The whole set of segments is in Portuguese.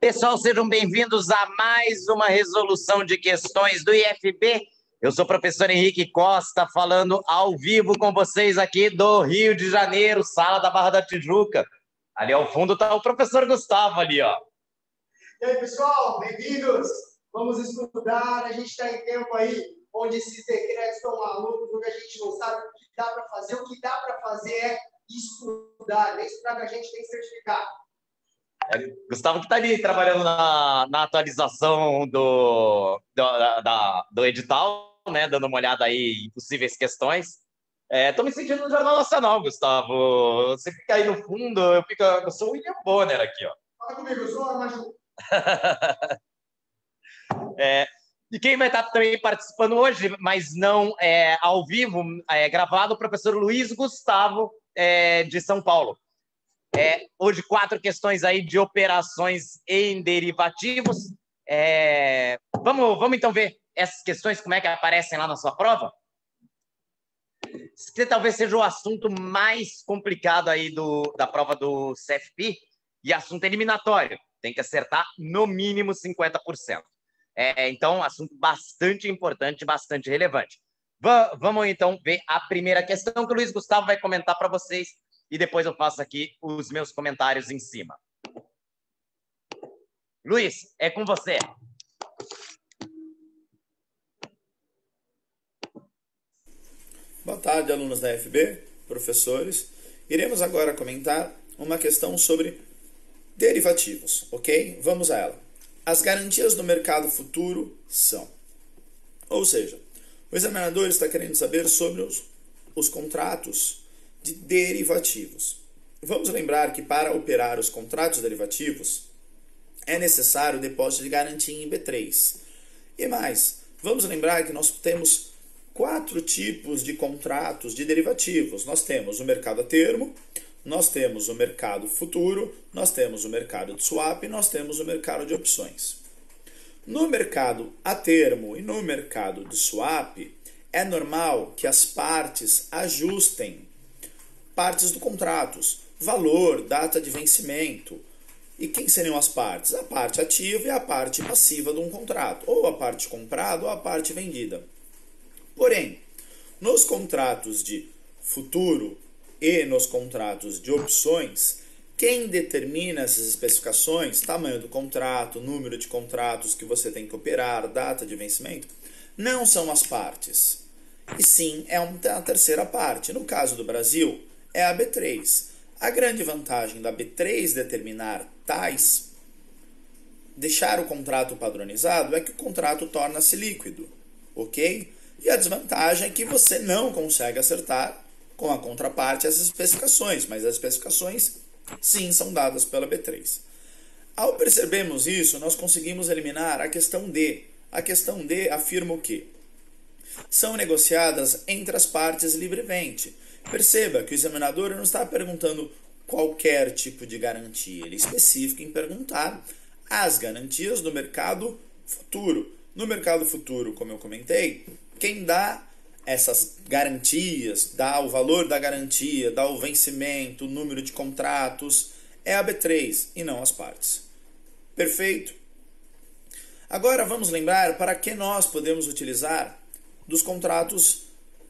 Pessoal, sejam bem-vindos a mais uma resolução de questões do IFB. Eu sou o professor Henrique Costa, falando ao vivo com vocês aqui do Rio de Janeiro, sala da Barra da Tijuca. Ali ao fundo está o professor Gustavo ali, ó. E aí, pessoal, bem-vindos! Vamos estudar, a gente está em tempo aí, onde esses decretos estão malucos, onde a gente não sabe o que dá para fazer. O que dá para fazer é estudar, nem estudar que a gente tem que certificar. Gustavo que está ali trabalhando na atualização do edital, né? Dando uma olhada aí em possíveis questões. Estou me sentindo no Jornal Nacional, Gustavo. Você fica aí no fundo, eu sou o William Bonner aqui, ó. Fala comigo, eu sou a Maju. E quem vai estar também participando hoje, mas não ao vivo, gravado, o professor Luiz Gustavo, de São Paulo. Hoje, 4 questões aí de operações em derivativos. Vamos então ver essas questões, como é que aparecem lá na sua prova? Esse talvez seja o assunto mais complicado aí da prova do CFP, e assunto eliminatório. Tem que acertar no mínimo 50%. Então, assunto bastante importante, bastante relevante. Vamos então ver a primeira questão que o Luiz Gustavo vai comentar para vocês, e depois eu faço aqui os meus comentários em cima. Luiz, é com você. Boa tarde, alunos da FB, professores. Iremos agora comentar uma questão sobre derivativos, ok? Vamos a ela. As garantias do mercado futuro são... Ou seja, o examinador está querendo saber sobre os contratos de derivativos. Vamos lembrar que para operar os contratos derivativos é necessário o depósito de garantia em B3. E mais, vamos lembrar que nós temos 4 tipos de contratos de derivativos. Nós temos o mercado a termo, nós temos o mercado futuro, nós temos o mercado de swap e nós temos o mercado de opções. No mercado a termo e no mercado de swap, é normal que as partes ajustem partes do contrato, valor, data de vencimento. E quem seriam as partes? A parte ativa e a parte passiva de um contrato, ou a parte comprada ou a parte vendida. Porém, nos contratos de futuro e nos contratos de opções, quem determina essas especificações, tamanho do contrato, número de contratos que você tem que operar, data de vencimento, não são as partes. E sim, é uma terceira parte. No caso do Brasil, é a B3. A grande vantagem da B3 determinar tais, deixar o contrato padronizado, é que o contrato torna-se líquido, ok? E a desvantagem é que você não consegue acertar com a contraparte as especificações, mas as especificações sim são dadas pela B3. Ao percebermos isso, nós conseguimos eliminar a questão D. A questão D afirma o quê? São negociadas entre as partes livremente. Perceba que o examinador não está perguntando qualquer tipo de garantia, ele é específico em perguntar as garantias do mercado futuro. No mercado futuro, como eu comentei, quem dá essas garantias, dá o valor da garantia, dá o vencimento, o número de contratos, é a B3 e não as partes. Perfeito? Agora vamos lembrar para que nós podemos utilizar dos contratos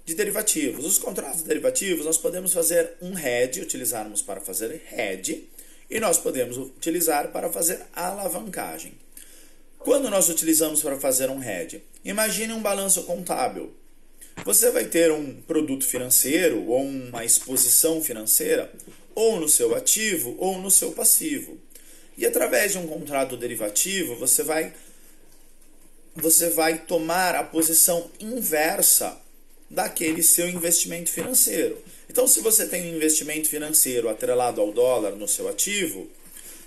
de derivativos. Os contratos derivativos nós podemos fazer um hedge, utilizarmos para fazer hedge, e nós podemos utilizar para fazer alavancagem. Quando nós utilizamos para fazer um hedge? Imagine um balanço contábil. Você vai ter um produto financeiro ou uma exposição financeira ou no seu ativo ou no seu passivo. E através de um contrato derivativo, você vai tomar a posição inversa daquele seu investimento financeiro. Então, se você tem um investimento financeiro atrelado ao dólar no seu ativo,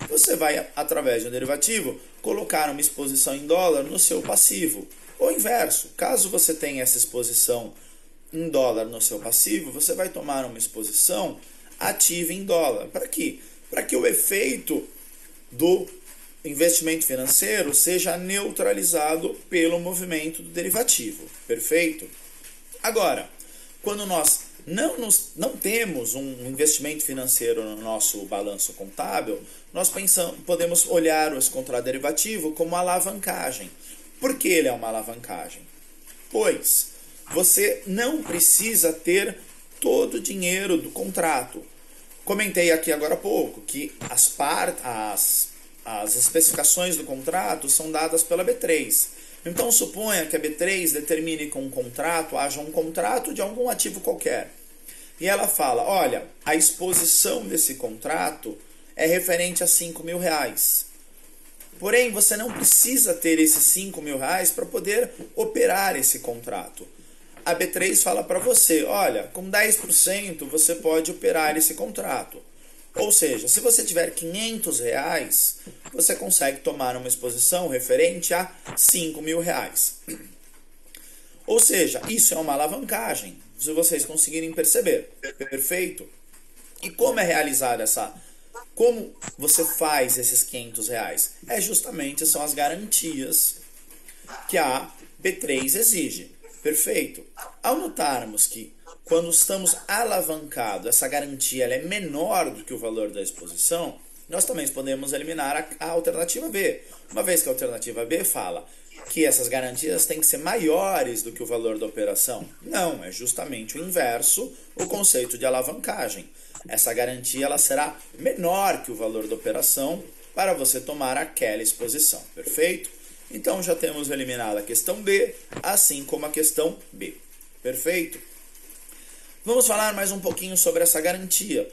você vai, através de um derivativo, colocar uma exposição em dólar no seu passivo. Ou inverso, caso você tenha essa exposição em dólar no seu passivo, você vai tomar uma exposição ativa em dólar. Para quê? Para que o efeito do investimento financeiro seja neutralizado pelo movimento do derivativo. Perfeito? Agora, quando nós não temos um investimento financeiro no nosso balanço contábil, nós podemos olhar esse contrato derivativo como alavancagem. Por que ele é uma alavancagem? Pois você não precisa ter todo o dinheiro do contrato. Comentei aqui agora há pouco que as especificações do contrato são dadas pela B3. Então suponha que a B3 determine que um contrato haja um contrato de algum ativo qualquer. E ela fala, olha, a exposição desse contrato é referente a R$5.000. Porém, você não precisa ter esses R$5.000 para poder operar esse contrato. A B3 fala para você, olha, com 10% você pode operar esse contrato. Ou seja, se você tiver R$500, você consegue tomar uma exposição referente a R$5.000. Ou seja, isso é uma alavancagem, se vocês conseguirem perceber. Perfeito? E como é realizada como você faz esses R$500? São as garantias que a B3 exige. Perfeito? Ao notarmos que quando estamos alavancados, essa garantia ela é menor do que o valor da exposição, nós também podemos eliminar a alternativa B. Uma vez que a alternativa B fala que essas garantias têm que ser maiores do que o valor da operação. Não, é justamente o inverso, o conceito de alavancagem. Essa garantia ela será menor que o valor da operação para você tomar aquela exposição. Perfeito? Então já temos eliminado a questão B, assim como a questão B. Perfeito? Vamos falar mais um pouquinho sobre essa garantia.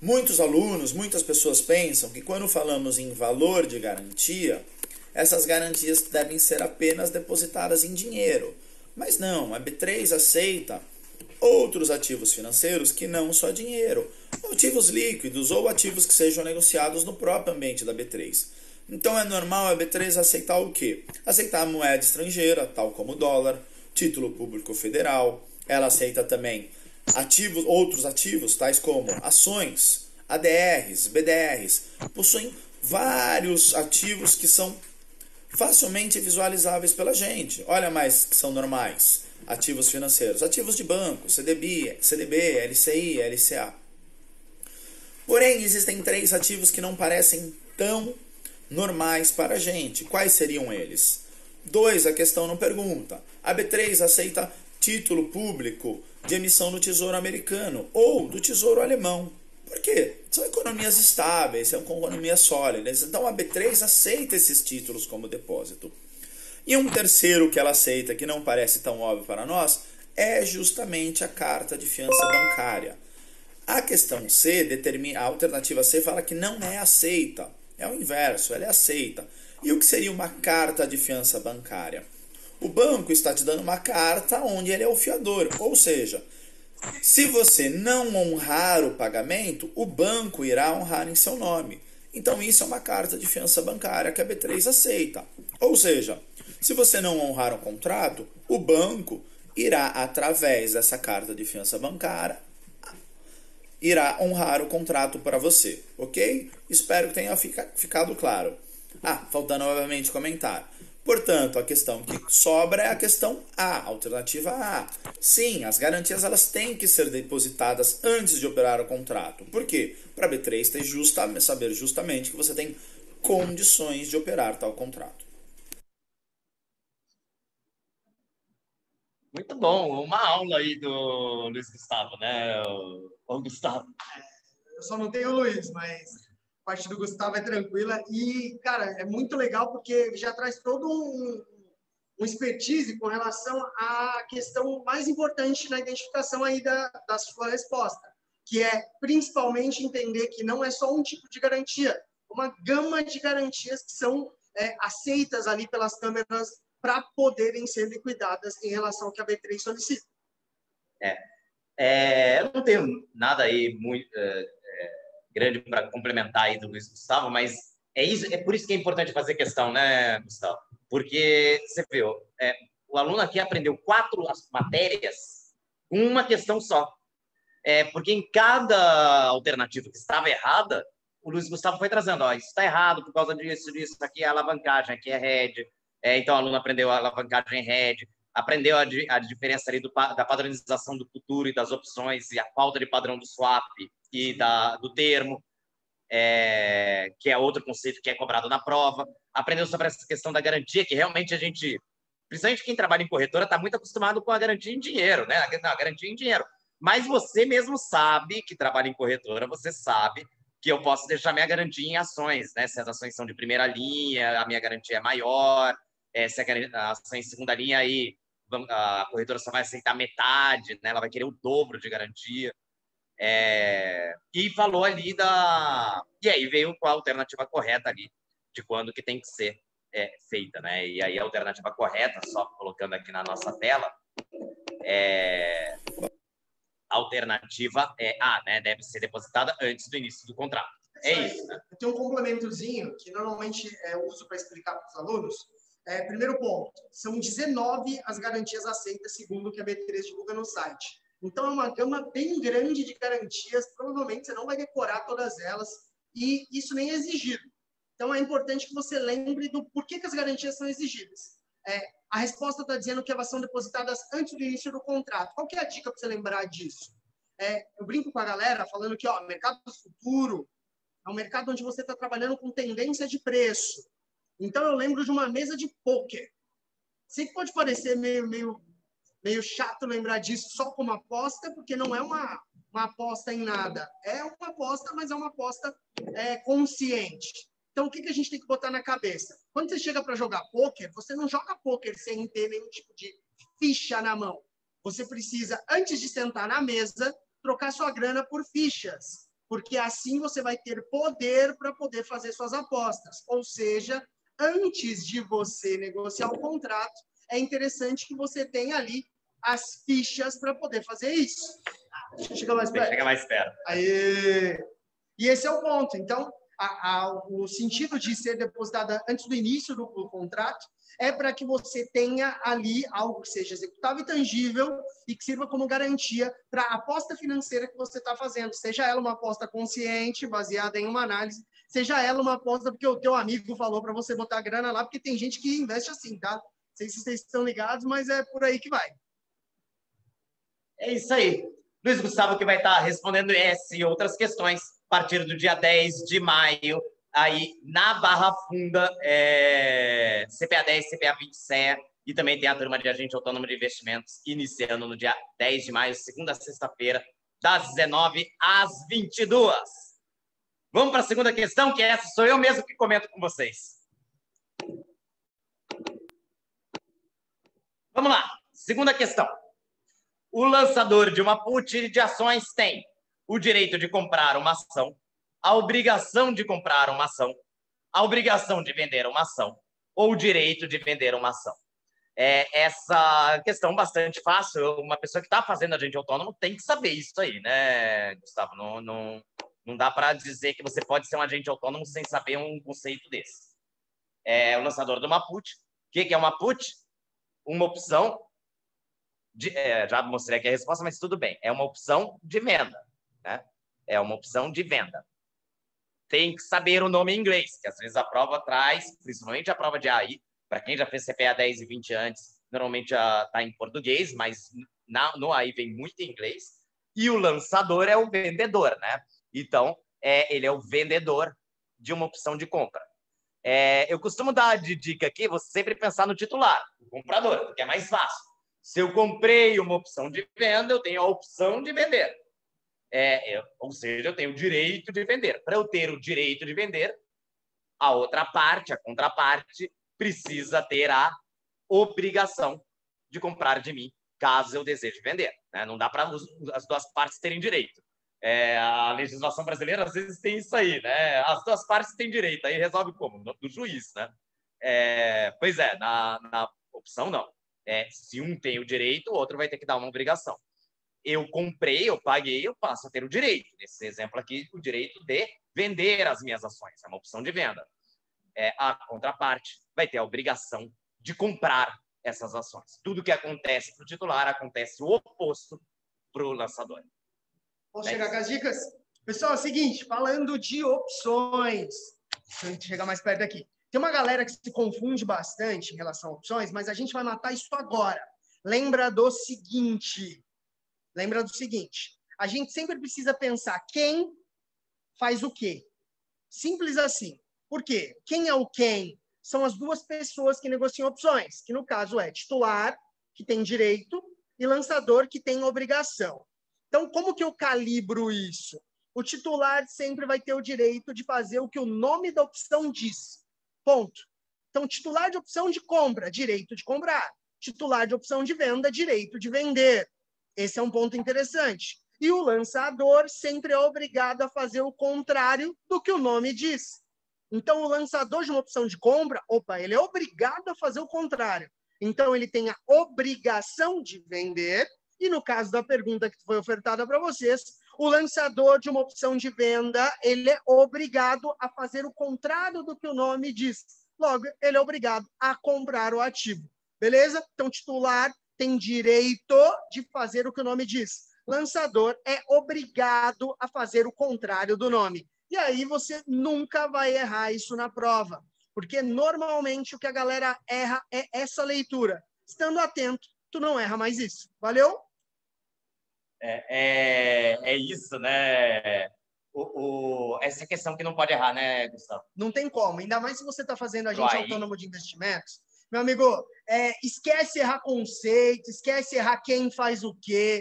Muitos alunos, muitas pessoas pensam que quando falamos em valor de garantia, essas garantias devem ser apenas depositadas em dinheiro. Mas não, a B3 aceita outros ativos financeiros que não só dinheiro, ativos líquidos ou ativos que sejam negociados no próprio ambiente da B3. Então é normal a B3 aceitar o quê? Aceitar a moeda estrangeira, tal como o dólar, título público federal. Ela aceita também outros ativos, tais como ações, ADRs, BDRs. Possuem vários ativos que são facilmente visualizáveis pela gente. Olha mais que são normais. Ativos financeiros, ativos de banco, CDB, LCI, LCA. Porém, existem 3 ativos que não parecem tão normais para a gente. Quais seriam eles? 2, a questão não pergunta. A B3 aceita título público de emissão do Tesouro Americano ou do Tesouro Alemão. Por quê? São economias estáveis, são economias sólidas. Então a B3 aceita esses títulos como depósito. E um terceiro que ela aceita, que não parece tão óbvio para nós, é justamente a carta de fiança bancária. A questão C, a alternativa C fala que não é aceita. É o inverso, ela é aceita. E o que seria uma carta de fiança bancária? O banco está te dando uma carta onde ele é o fiador. Ou seja, se você não honrar o pagamento, o banco irá honrar em seu nome. Então isso é uma carta de fiança bancária que a B3 aceita. Ou seja, se você não honrar o contrato, o banco irá, através dessa carta de fiança bancária, irá honrar o contrato para você, ok? Espero que tenha ficado claro. Faltando novamente comentar. Portanto, a questão que sobra é a questão A, alternativa A. Sim, as garantias elas têm que ser depositadas antes de operar o contrato. Por quê? Para a B3 saber justamente que você tem condições de operar tal contrato. Muito bom, uma aula aí do Luiz Gustavo, né, o Gustavo? Eu só não tenho o Luiz, mas a parte do Gustavo é tranquila. E, cara, é muito legal porque já traz todo um expertise com relação à questão mais importante na identificação aí da sua resposta, que é principalmente entender que não é só um tipo de garantia, uma gama de garantias que são aceitas ali pelas câmeras para poderem ser liquidadas em relação ao que a B3 solicita. Eu não tenho nada aí muito grande para complementar aí do Luiz Gustavo, mas é por isso que é importante fazer questão, né, Gustavo? Porque você viu, o aluno aqui aprendeu 4 matérias com uma questão só. Porque em cada alternativa que estava errada, o Luiz Gustavo foi trazendo, isso está errado por causa disso, aqui é alavancagem, aqui é RED. Então, o aluno aprendeu a alavancagem RED. aprendeu a diferença ali da padronização do futuro e das opções, e a falta de padrão do swap e do termo, que é outro conceito que é cobrado na prova. Aprendeu sobre essa questão da garantia, que realmente a gente, principalmente quem trabalha em corretora, está muito acostumado com a garantia em dinheiro, né? Não, a garantia em dinheiro. Mas você mesmo sabe que trabalha em corretora, você sabe que eu posso deixar minha garantia em ações, né? Se as ações são de primeira linha, a minha garantia é maior. Se a ação em segunda linha, aí a corretora só vai aceitar metade, né? Ela vai querer o dobro de garantia. E falou ali E aí veio com a alternativa correta ali, de quando que tem que ser feita, né? E aí a alternativa correta, só colocando aqui na nossa tela, a alternativa é A, né? Deve ser depositada antes do início do contrato. Isso, né? Eu tenho um complementozinho que normalmente eu uso para explicar para os alunos. Primeiro ponto, são 19 as garantias aceitas, segundo o que a B3 divulga no site. Então, é uma gama bem grande de garantias, provavelmente você não vai decorar todas elas, e isso nem é exigido. Então, é importante que você lembre do porquê que as garantias são exigidas. A resposta está dizendo que elas são depositadas antes do início do contrato. Qual que é a dica para você lembrar disso? Eu brinco com a galera falando que mercado do futuro é um mercado onde você está trabalhando com tendência de preço. Então, eu lembro de uma mesa de pôquer. Sei que pode parecer meio chato lembrar disso só como aposta, porque não é uma aposta em nada. É uma aposta, mas é uma aposta consciente. Então, o que a gente tem que botar na cabeça? Quando você chega para jogar pôquer, você não joga pôquer sem ter nenhum tipo de ficha na mão. Você precisa, antes de sentar na mesa, trocar sua grana por fichas, porque assim você vai ter poder para poder fazer suas apostas. Ou seja, antes de você negociar o contrato, é interessante que você tenha ali as fichas para poder fazer isso. Deixa eu chegar mais perto. Chega mais perto. Aí. E esse é o ponto. Então, o sentido de ser depositada antes do início do contrato é para que você tenha ali algo que seja executável e tangível e que sirva como garantia para a aposta financeira que você está fazendo. Seja ela uma aposta consciente, baseada em uma análise, seja ela uma aposta porque o teu amigo falou para você botar grana lá, porque tem gente que investe assim, tá? Não sei se vocês estão ligados, mas é por aí que vai. É isso aí. Luiz Gustavo que vai estar respondendo essa e outras questões a partir do dia 10 de maio, aí na Barra Funda, CPA 10, CPA 20 CE, e também tem a turma de agente autônomo de investimentos, iniciando no dia 10 de maio, segunda a sexta-feira, das 19 às 22. Vamos para a segunda questão, que essa sou eu mesmo que comento com vocês. Vamos lá, segunda questão. O lançador de uma put de ações tem o direito de comprar uma ação, a obrigação de comprar uma ação, a obrigação de vender uma ação ou o direito de vender uma ação. Essa questão bastante fácil. Uma pessoa que está fazendo agente autônomo tem que saber isso aí, né, Gustavo? Não dá para dizer que você pode ser um agente autônomo sem saber um conceito desse. O lançador de uma put. O que é uma put? Uma opção... já mostrei aqui a resposta, mas tudo bem. É uma opção de venda, né? É uma opção de venda. Tem que saber o nome em inglês, que às vezes a prova traz, principalmente a prova de AI, para quem já fez CPA 10 e 20 antes, normalmente já está em português, mas no AI vem muito em inglês. E o lançador é o vendedor, né? Então, ele é o vendedor de uma opção de compra. Eu costumo dar de dica aqui, você sempre pensar no titular, o comprador, porque é mais fácil. Se eu comprei uma opção de venda, eu tenho a opção de vender. Ou seja, eu tenho o direito de vender. Para eu ter o direito de vender, a outra parte, a contraparte, precisa ter a obrigação de comprar de mim, caso eu deseje vender, né? Não dá para as duas partes terem direito. A legislação brasileira, às vezes, tem isso aí, né? As duas partes têm direito, aí resolve como? Do juiz, né? Pois é, na opção, não. Se um tem o direito, o outro vai ter que dar uma obrigação. Eu comprei, eu paguei, eu passo a ter o direito. Nesse exemplo aqui, o direito de vender as minhas ações. É uma opção de venda. A contraparte vai ter a obrigação de comprar essas ações. Tudo que acontece para o titular, acontece o oposto para o lançador. Posso chegar com as dicas? Pessoal, é o seguinte, falando de opções, deixa eu chegar mais perto aqui. Tem uma galera que se confunde bastante em relação a opções, mas a gente vai matar isso agora. lembra do seguinte, a gente sempre precisa pensar quem faz o quê. Simples assim. Por quê? Quem é o quem? São as duas pessoas que negociam opções, que no caso é titular, que tem direito, e lançador, que tem obrigação. Então, como que eu calibro isso? O titular sempre vai ter o direito de fazer o que o nome da opção diz. Ponto. Então, titular de opção de compra, direito de comprar. Titular de opção de venda, direito de vender. Esse é um ponto interessante. E o lançador sempre é obrigado a fazer o contrário do que o nome diz. Então, o lançador de uma opção de compra, ele é obrigado a fazer o contrário. Então, ele tem a obrigação de vender. E no caso da pergunta que foi ofertada para vocês, o lançador de uma opção de venda, ele é obrigado a fazer o contrário do que o nome diz. Logo, ele é obrigado a comprar o ativo. Beleza? Então, titular tem direito de fazer o que o nome diz. Lançador é obrigado a fazer o contrário do nome. E aí você nunca vai errar isso na prova, porque normalmente o que a galera erra é essa leitura. Estando atento, tu não erra mais isso. Valeu? É isso, né? Essa questão que não pode errar, né, Gustavo? Não tem como. Ainda mais se você está fazendo agente autônomo de investimentos. Meu amigo, esquece errar conceito, esquece errar quem faz o quê.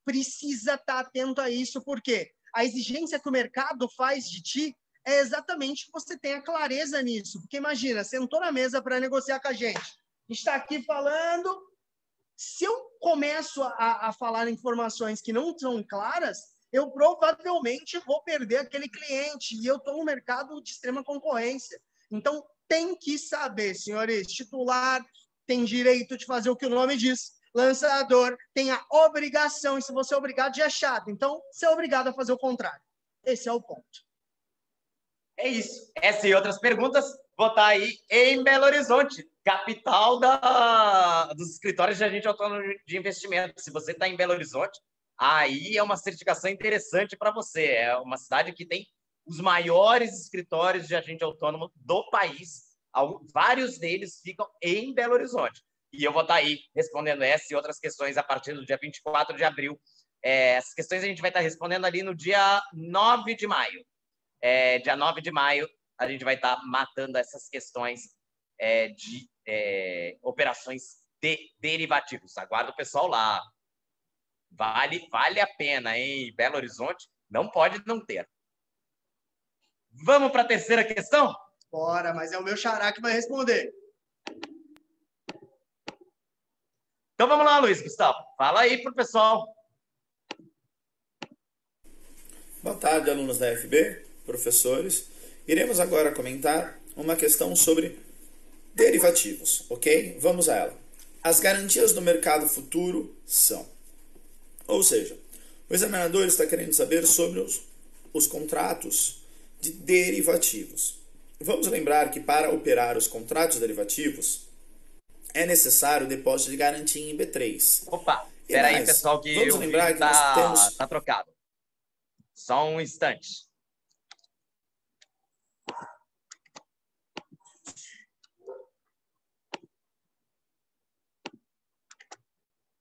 Precisa estar atento a isso, porque a exigência que o mercado faz de ti é exatamente que você tenha clareza nisso. Porque imagina, sentou na mesa para negociar com a gente está aqui falando. Se eu começo a falar informações que não são claras, eu provavelmente vou perder aquele cliente. E eu estou no mercado de extrema concorrência. Então, tem que saber, senhores, titular tem direito de fazer o que o nome diz. Lançador tem a obrigação, e se você é obrigado, já é chato. Então, você é obrigado a fazer o contrário. Esse é o ponto. É isso. Essa e outras perguntas vou estar aí em Belo Horizonte, capital dos escritórios de agente autônomo de investimento. Se você está em Belo Horizonte, aí é uma certificação interessante para você. É uma cidade que tem os maiores escritórios de agente autônomo do país. Vários deles ficam em Belo Horizonte. E eu vou estar aí respondendo essa e outras questões a partir do dia 24 de abril. Essas questões a gente vai estar respondendo ali no dia 9 de maio. Dia 9 de maio, a gente vai estar matando essas questões de operações de derivativos. Aguardo o pessoal lá. Vale a pena, hein? Belo Horizonte não pode não ter. Vamos para a terceira questão? Bora, mas é o meu xará que vai responder. Então vamos lá, Luiz Gustavo. Fala aí pro pessoal. Boa tarde, alunos da FB, professores. Iremos agora comentar uma questão sobre derivativos, ok? Vamos a ela. As garantias do mercado futuro são... Ou seja, o examinador está querendo saber sobre os contratos de derivativos. Vamos lembrar que para operar os contratos derivativos é necessário o depósito de garantia em B3. Opa, espera aí, pessoal, que vamos lembrar que nós temos... Tá trocado. Só um instante.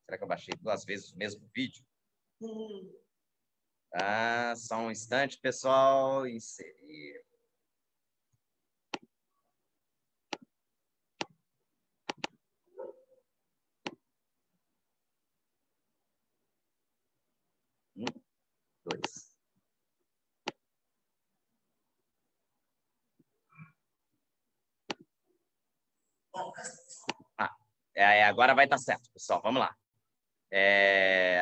Será que eu baixei 2 vezes o mesmo vídeo? Só um instante, pessoal. Inserir. Dois. Agora vai estar certo, pessoal. Vamos lá.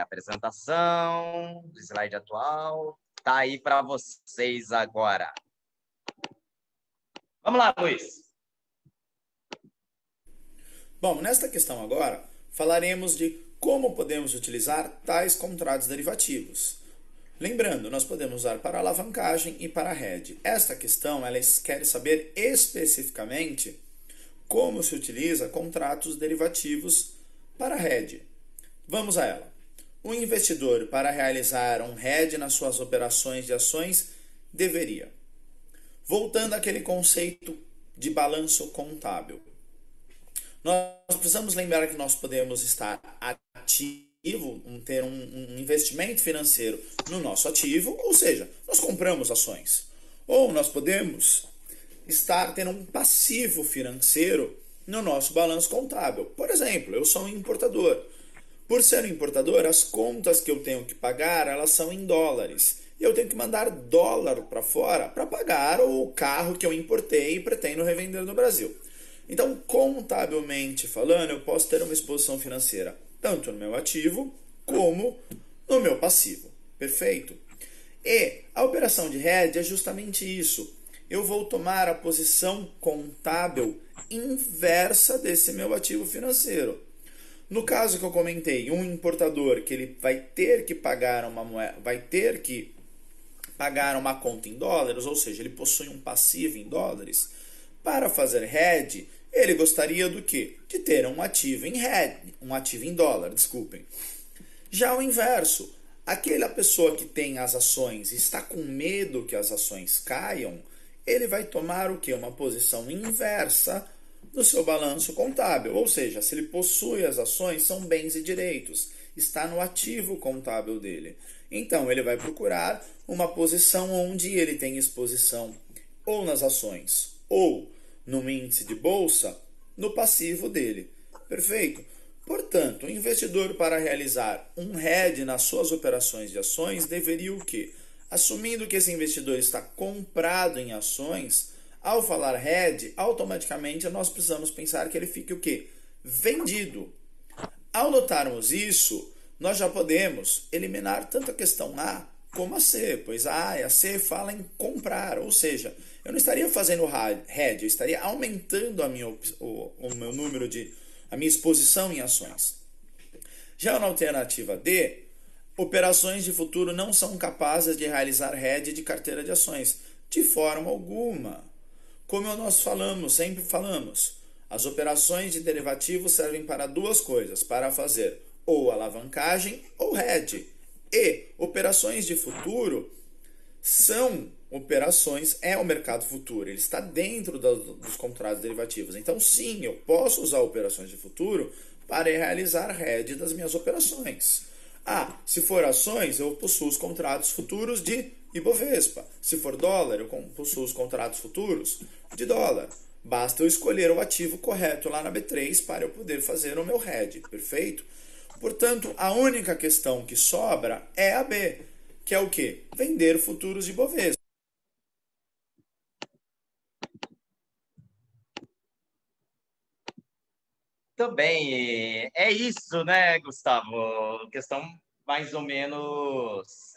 Apresentação do slide atual. Tá aí para vocês agora. Vamos lá, Luiz. Bom, nesta questão agora, falaremos de como podemos utilizar tais contratos derivativos. Lembrando, nós podemos usar para alavancagem e para hedge. Esta questão, ela quer saber especificamente como se utiliza contratos derivativos para hedge. Vamos a ela. O investidor, para realizar um hedge nas suas operações de ações, deveria, voltando àquele conceito de balanço contábil, Nós precisamos lembrar que nós podemos estar ativo, ter um investimento financeiro no nosso ativo, ou seja, nós compramos ações. Ou nós podemos estar tendo um passivo financeiro no nosso balanço contábil. Por exemplo, eu sou um importador. Por ser um importador, as contas que eu tenho que pagar, elas são em dólares. E eu tenho que mandar dólar para fora para pagar o carro que eu importei e pretendo revender no Brasil. Então, contabilmente falando, eu posso ter uma exposição financeira tanto no meu ativo como no meu passivo. Perfeito? E a operação de hedge é justamente isso. Eu vou tomar a posição contábil inversa desse meu ativo financeiro. No caso que eu comentei, um importador que ele vai ter que pagar uma moeda, vai ter que pagar uma conta em dólares, ou seja, ele possui um passivo em dólares. Para fazer hedge, ele gostaria do quê? De ter um ativo em hedge, um ativo em dólar, desculpem. Já o inverso, aquela pessoa que tem as ações e está com medo que as ações caiam, ele vai tomar o quê? Uma posição inversa no seu balanço contábil, ou seja, se ele possui as ações, são bens e direitos, está no ativo contábil dele. Então, ele vai procurar uma posição onde ele tem exposição ou nas ações ou no índice de bolsa, no passivo dele. Perfeito? Portanto, o investidor, para realizar um hedge nas suas operações de ações, deveria o quê? Assumindo que esse investidor está comprado em ações, ao falar hedge, automaticamente nós precisamos pensar que ele fique o quê? Vendido. Ao notarmos isso, nós já podemos eliminar tanto a questão A como a C, pois a A e a C falam em comprar, ou seja, eu não estaria fazendo hedge, eu estaria aumentando a meu número a minha exposição em ações. Já na alternativa D, operações de futuro não são capazes de realizar hedge de carteira de ações, de forma alguma. Como nós sempre falamos, as operações de derivativos servem para duas coisas, para fazer ou alavancagem ou hedge. E operações de futuro são operações, é o mercado futuro, ele está dentro dos contratos derivativos. Então, sim, eu posso usar operações de futuro para realizar hedge das minhas operações. Se for ações, eu possuo os contratos futuros de Ibovespa. Se for dólar, eu possuo os contratos futuros de dólar. Basta eu escolher o ativo correto lá na B3 para eu poder fazer o meu hedge, perfeito? Portanto, a única questão que sobra é a B, que é o quê? Vender futuros de Ibovespa. Também é isso, né, Gustavo? Questão mais ou menos.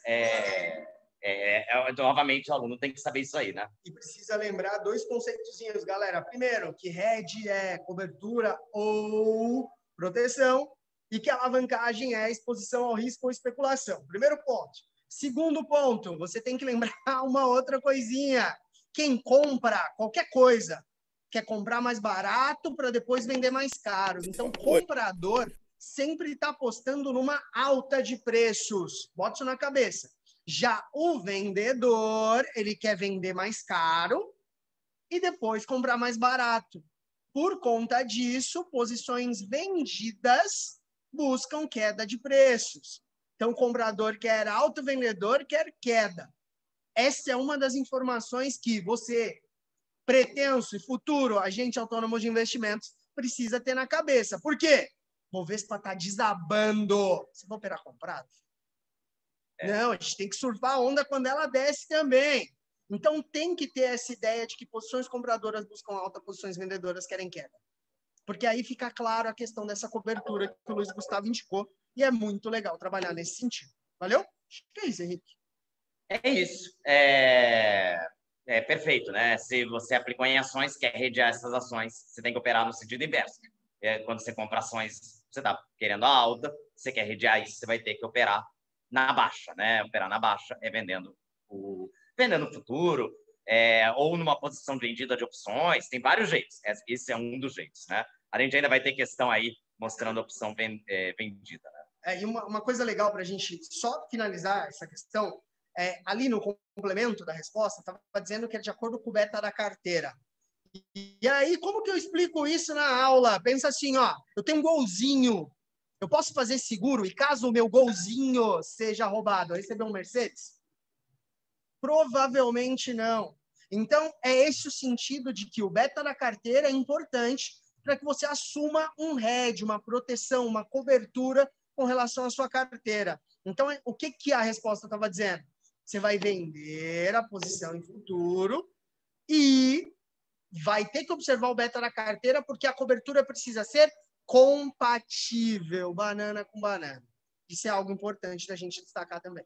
Novamente, o aluno tem que saber isso aí, né? E precisa lembrar dois conceitozinhos, galera. Primeiro, que hedge é cobertura ou proteção e que alavancagem é exposição ao risco ou especulação. Primeiro ponto. Segundo ponto, você tem que lembrar uma outra coisinha. Quem compra qualquer coisa quer comprar mais barato para depois vender mais caro. Então, o comprador sempre está apostando numa alta de preços. Bota isso na cabeça. Já o vendedor, ele quer vender mais caro e depois comprar mais barato. Por conta disso, posições vendidas buscam queda de preços. Então, o comprador quer alto, o vendedor quer queda. Essa é uma das informações que você, pretenso e futuro agente autônomo de investimentos, precisa ter na cabeça. Por quê? O Bovespa está desabando. Você vai operar comprado? Não, a gente tem que surfar a onda quando ela desce também. Então, tem que ter essa ideia de que posições compradoras buscam alta, posições vendedoras querem queda. Porque aí fica claro a questão dessa cobertura que o Luiz Gustavo indicou, e é muito legal trabalhar nesse sentido. Valeu? Acho que é isso, Henrique. É isso. É perfeito, né? Se você aplicou em ações, quer redear essas ações, você tem que operar no sentido inverso. Quando você compra ações, você está querendo a alta, você quer redear isso, você vai ter que operar na baixa, né? Operar na baixa é vendendo o futuro, ou numa posição vendida de opções, tem vários jeitos. Esse é um dos jeitos, né? A gente ainda vai ter questão aí mostrando a opção vendida, né? E uma coisa legal para a gente só finalizar essa questão, ali no complemento da resposta, estava dizendo que é de acordo com o beta da carteira. E aí, como que eu explico isso na aula? Pensa assim, ó, eu tenho um golzinho, eu posso fazer seguro e caso o meu golzinho seja roubado, eu receber um Mercedes? Provavelmente não. Então, é esse o sentido de que o beta da carteira é importante para que você assuma um hedge, uma proteção, uma cobertura com relação à sua carteira. Então, o que, que a resposta estava dizendo? Você vai vender a posição em futuro e vai ter que observar o beta da carteira porque a cobertura precisa ser compatível, banana com banana. Isso é algo importante da gente destacar também.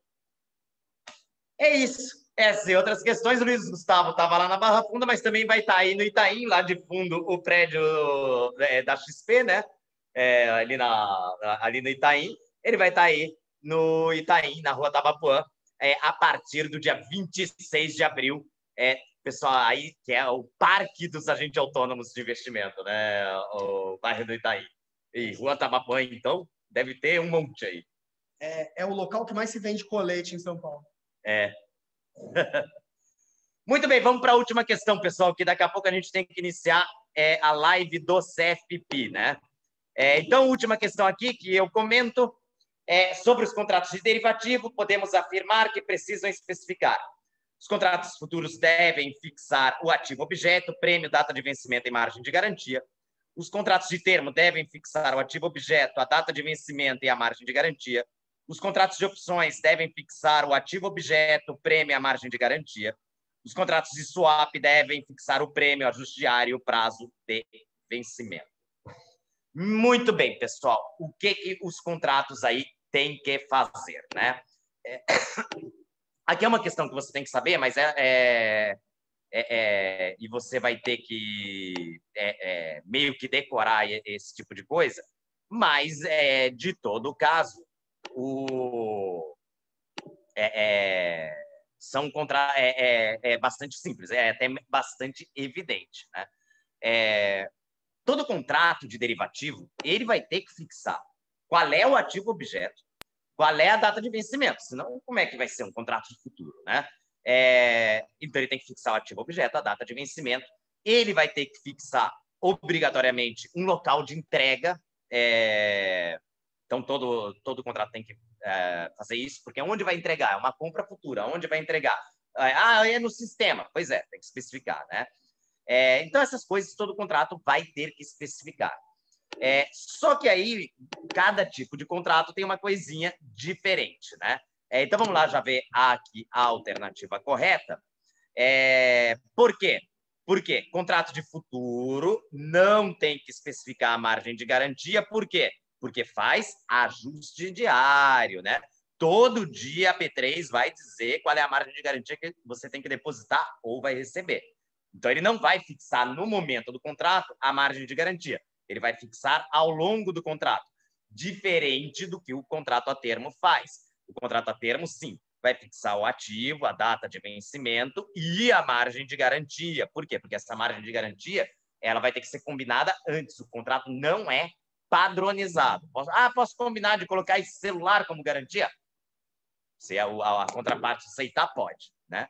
É isso. Essas e outras questões, o Luiz Gustavo estava lá na Barra Funda, mas também vai estar aí no Itaim, lá de fundo, o prédio da XP, né? Ali no Itaim. Ele vai estar aí no Itaim, na Rua Tabapuã, a partir do dia 26 de abril. Pessoal, aí que é o Parque dos Agentes Autônomos de Investimento, né? O bairro do Itaim. E Rua Tabapuã, então, deve ter um monte aí. É o local que mais se vende colete em São Paulo. Muito bem, vamos para a última questão, pessoal, que daqui a pouco a gente tem que iniciar a live do CFP, né? Então, última questão aqui que eu comento sobre os contratos de derivativo, podemos afirmar que precisam especificar. Os contratos futuros devem fixar o ativo objeto, prêmio, data de vencimento e margem de garantia. Os contratos de termo devem fixar o ativo objeto, a data de vencimento e a margem de garantia. Os contratos de opções devem fixar o ativo objeto, o prêmio e a margem de garantia. Os contratos de swap devem fixar o prêmio, ajuste diário e o prazo de vencimento. Muito bem, pessoal. O que os contratos aí têm que fazer, né? Aqui é uma questão que você tem que saber, mas e você vai ter que meio que decorar esse tipo de coisa, mas de todo caso, é bastante simples, é até bastante evidente, né? Todo contrato de derivativo, ele vai ter que fixar qual é o ativo objeto, qual é a data de vencimento, senão como é que vai ser um contrato de futuro, né? Então, ele tem que fixar o ativo objeto, a data de vencimento, ele vai ter que fixar obrigatoriamente um local de entrega, então todo contrato tem que fazer isso, porque onde vai entregar? É uma compra futura, onde vai entregar? É no sistema, pois tem que especificar, né? Então, essas coisas todo contrato vai ter que especificar. Só que aí, cada tipo de contrato tem uma coisinha diferente, né? Então, vamos lá já ver aqui a alternativa correta. Por quê? Porque contrato de futuro não tem que especificar a margem de garantia. Por quê? Porque faz ajuste diário, né? Todo dia a P3 vai dizer qual é a margem de garantia que você tem que depositar ou vai receber. Então, ele não vai fixar no momento do contrato a margem de garantia. Ele vai fixar ao longo do contrato, diferente do que o contrato a termo faz. O contrato a termo, sim, vai fixar o ativo, a data de vencimento e a margem de garantia. Por quê? Porque essa margem de garantia ela vai ter que ser combinada antes. O contrato não é padronizado. Posso combinar de colocar esse celular como garantia? Se a contraparte aceitar, pode, né?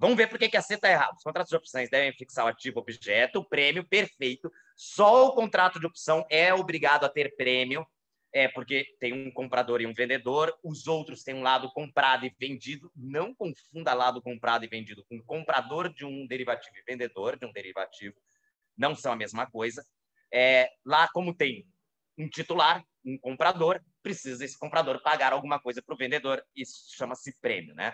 Vamos ver por que a C está errado. Os contratos de opções devem fixar o ativo objeto, o prêmio, perfeito. Só o contrato de opção é obrigado a ter prêmio, porque tem um comprador e um vendedor. Os outros têm um lado comprado e vendido. Não confunda lado comprado e vendido com comprador de um derivativo e vendedor de um derivativo. Não são a mesma coisa. Lá, como tem um titular, um comprador, precisa esse comprador pagar alguma coisa para o vendedor. Isso chama-se prêmio, né?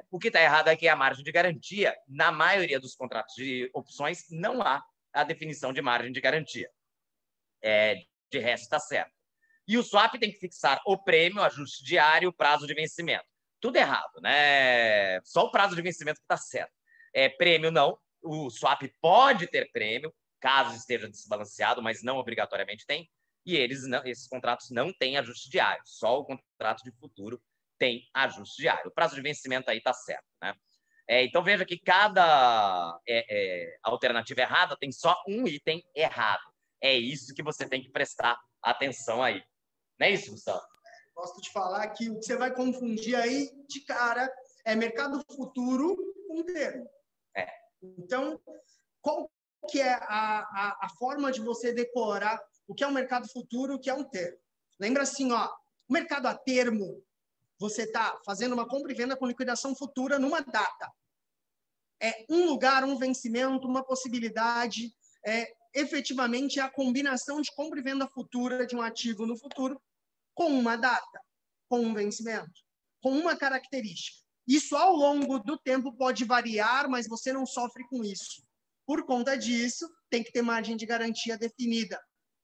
O que está errado é que a margem de garantia, na maioria dos contratos de opções, não há a definição de margem de garantia. De resto, está certo. E o swap tem que fixar o prêmio, ajuste diário, prazo de vencimento. Tudo errado, né? Só o prazo de vencimento que está certo. Prêmio não. O swap pode ter prêmio, caso esteja desbalanceado, mas não obrigatoriamente tem. E esses contratos não têm ajuste diário. Só o contrato de futuro tem ajuste diário. O prazo de vencimento aí está certo, né? Então, veja que cada alternativa errada tem só um item errado. É isso que você tem que prestar atenção aí. Não é isso, Gustavo? Gosto de falar que o que você vai confundir aí de cara é mercado futuro com termo. Então, qual que é a forma de você decorar o que é um mercado futuro, o que é um termo? Lembra assim, ó, o mercado a termo, você está fazendo uma compra e venda com liquidação futura numa data. É um lugar, um vencimento, uma possibilidade, efetivamente é a combinação de compra e venda futura de um ativo no futuro com uma data, com um vencimento, com uma característica. Isso, ao longo do tempo, pode variar, mas você não sofre com isso. Por conta disso, tem que ter margem de garantia definida.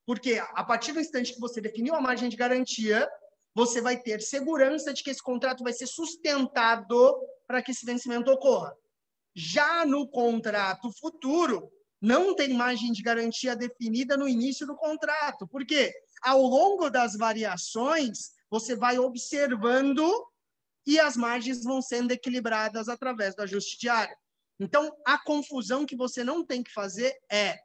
Porque a partir do instante que você definiu a margem de garantia, você vai ter segurança de que esse contrato vai ser sustentado para que esse vencimento ocorra. Já no contrato futuro, não tem margem de garantia definida no início do contrato. Por quê? Ao longo das variações, você vai observando e as margens vão sendo equilibradas através do ajuste diário. Então, a confusão que você não tem que fazer é: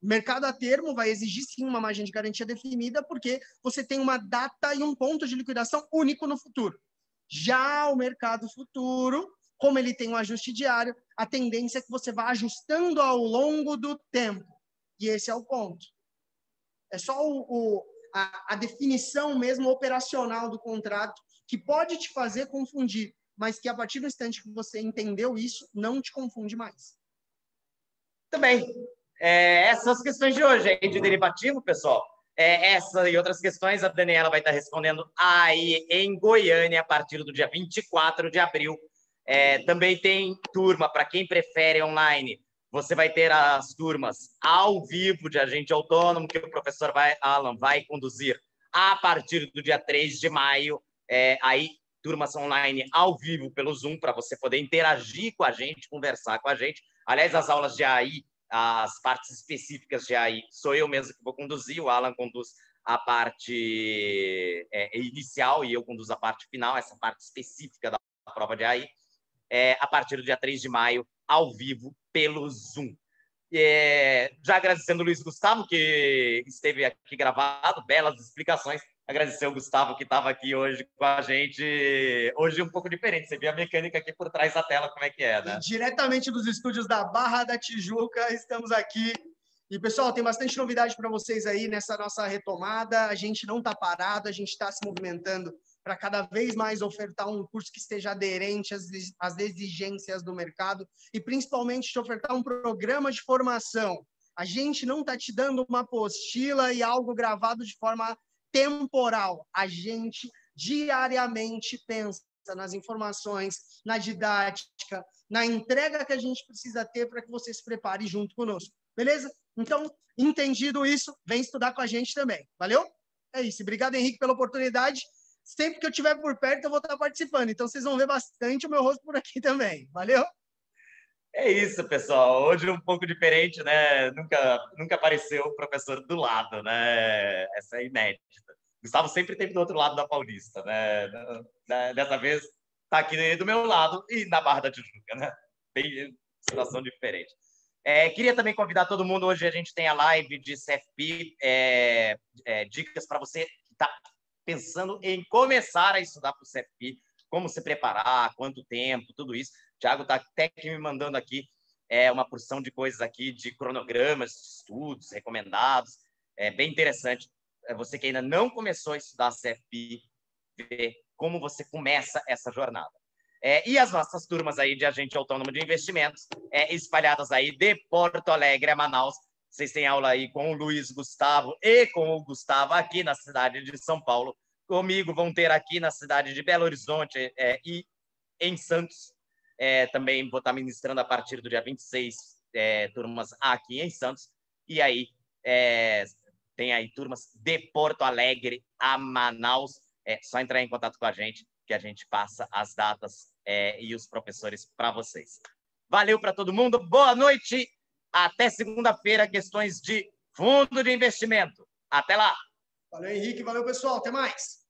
mercado a termo vai exigir sim uma margem de garantia definida, porque você tem uma data e um ponto de liquidação único no futuro. Já o mercado futuro, como ele tem um ajuste diário, a tendência é que você vá ajustando ao longo do tempo. E esse é o ponto. É só a definição mesmo operacional do contrato que pode te fazer confundir, mas que a partir do instante que você entendeu isso, não te confunde mais. Muito bem. Essas são as questões de hoje aí de derivativo, pessoal. Essa e outras questões a Daniela vai estar respondendo aí em Goiânia a partir do dia 24 de abril. Também tem turma para quem prefere online. Você vai ter as turmas ao vivo de agente autônomo, que o professor Alan vai conduzir a partir do dia 3 de maio. Aí, turmas online ao vivo pelo Zoom, para você poder interagir com a gente, conversar com a gente. Aliás, as aulas de AI, as partes específicas de AI, sou eu mesmo que vou conduzir, o Alan conduz a parte inicial e eu conduzo a parte final, essa parte específica da prova de AI, a partir do dia 3 de maio, ao vivo, pelo Zoom. Já agradecendo o Luiz Gustavo, que esteve aqui gravado, belas explicações. Agradecer o Gustavo, que estava aqui hoje com a gente. Hoje um pouco diferente, você viu a mecânica aqui por trás da tela, como é que é, né? E diretamente dos estúdios da Barra da Tijuca, estamos aqui. E, pessoal, tem bastante novidade para vocês aí nessa nossa retomada. A gente não está parado, a gente está se movimentando para cada vez mais ofertar um curso que esteja aderente às exigências do mercado e, principalmente, te ofertar um programa de formação. A gente não está te dando uma apostila e algo gravado de forma temporal. A gente diariamente pensa nas informações, na didática, na entrega que a gente precisa ter para que você se prepare junto conosco. Beleza? Então, entendido isso, vem estudar com a gente também. Valeu? É isso. Obrigado, Henrique, pela oportunidade. Sempre que eu estiver por perto, eu vou estar participando. Então, vocês vão ver bastante o meu rosto por aqui também. Valeu? É isso, pessoal. Hoje um pouco diferente, né? Nunca apareceu o professor do lado, né? Essa é inédita. Gustavo sempre esteve do outro lado da Paulista, né? Dessa vez está aqui do meu lado e na Barra da Tijuca, né? Bem situação diferente. Queria também convidar todo mundo. Hoje a gente tem a live de CFP, dicas para você que está pensando em começar a estudar para o CFP, como se preparar, quanto tempo, tudo isso. O Thiago está até que me mandando aqui uma porção de coisas aqui, de cronogramas, de estudos recomendados. É bem interessante. Você que ainda não começou a estudar CFP, ver como você começa essa jornada. E as nossas turmas aí de agente autônomo de investimentos, espalhadas aí de Porto Alegre a Manaus. Vocês têm aula aí com o Luiz Gustavo e com o Gustavo aqui na cidade de São Paulo. Comigo vão ter aqui na cidade de Belo Horizonte e em Santos. Também vou estar ministrando a partir do dia 26 turmas aqui em Santos. E aí tem aí turmas de Porto Alegre a Manaus. É só entrar em contato com a gente que a gente passa as datas e os professores para vocês. Valeu para todo mundo. Boa noite. Até segunda-feira, questões de fundo de investimento. Até lá. Valeu, Henrique. Valeu, pessoal. Até mais.